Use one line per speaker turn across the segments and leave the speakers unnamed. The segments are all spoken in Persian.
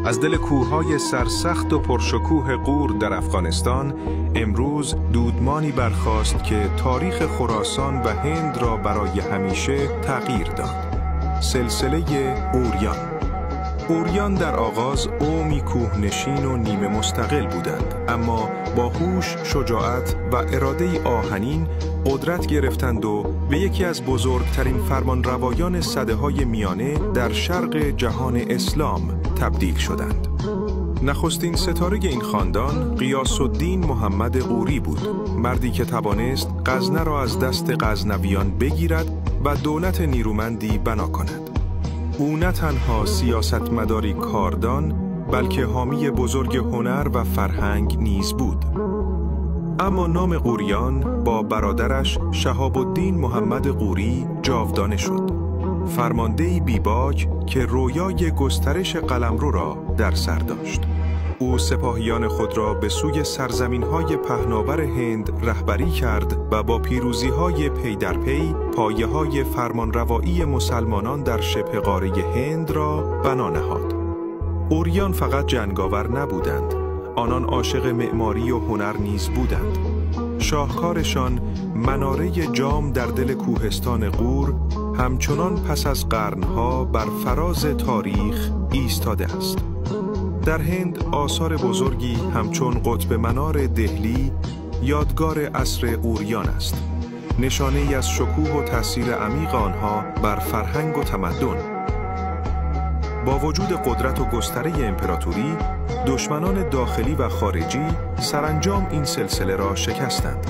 از دل کوههای سرسخت و پرشکوه غور در افغانستان امروز دودمانی برخاست که تاریخ خراسان و هند را برای همیشه تغییر داد. سلسله اوریان. اوریان در آغاز قومی کوهنشین و نیمه مستقل بودند، اما با هوش، شجاعت و اراده آهنین قدرت گرفتند و به یکی از بزرگترین فرمانروایان سده‌های میانه در شرق جهان اسلام تبدیل شدند. نخستین ستاره این خاندان غیاث الدین محمد غوری بود، مردی که توانست غزنه را از دست غزنویان بگیرد و دولت نیرومندی بنا کند. او نه تنها سیاستمداری کاردان، بلکه حامی بزرگ هنر و فرهنگ نیز بود. اما نام غوریان با برادرش شهاب الدین محمد غوری جاودانه شد. فرماندهی بیباک که رویای گسترش قلمرو را در سر داشت. او سپاهیان خود را به سوی سرزمین‌های پهناور هند رهبری کرد و با پیروزی‌های پی در پی پایه‌های فرمانروایی مسلمانان در شبه قاره هند را بنا نهاد. اوریان فقط جنگاور نبودند، آنان عاشق معماری و هنر نیز بودند. شاهکارشان مناره جام در دل کوهستان غور همچنان پس از قرنها بر فراز تاریخ ایستاده است. در هند آثار بزرگی همچون قطب منار دهلی یادگار عصر اوریان است، نشانه‌ای از شکوه و تأثیر عمیق آنها بر فرهنگ و تمدن. با وجود قدرت و گستره امپراتوری، دشمنان داخلی و خارجی سرانجام این سلسله را شکستند،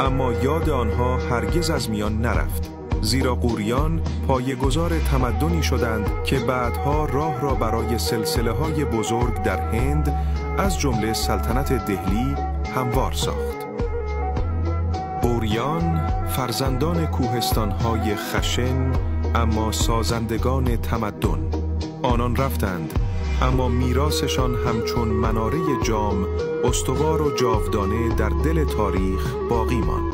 اما یاد آنها هرگز از میان نرفت، زیرا غوریان پایه‌گذار تمدنی شدند که بعدها راه را برای سلسله‌های بزرگ در هند از جمله سلطنت دهلی هموار ساخت. اوریان فرزندان کوهستان‌های خشن اما سازندگان تمدن. آنان رفتند، اما میراثشان همچون مناره جام استوار و جاودانه در دل تاریخ باقی ماند.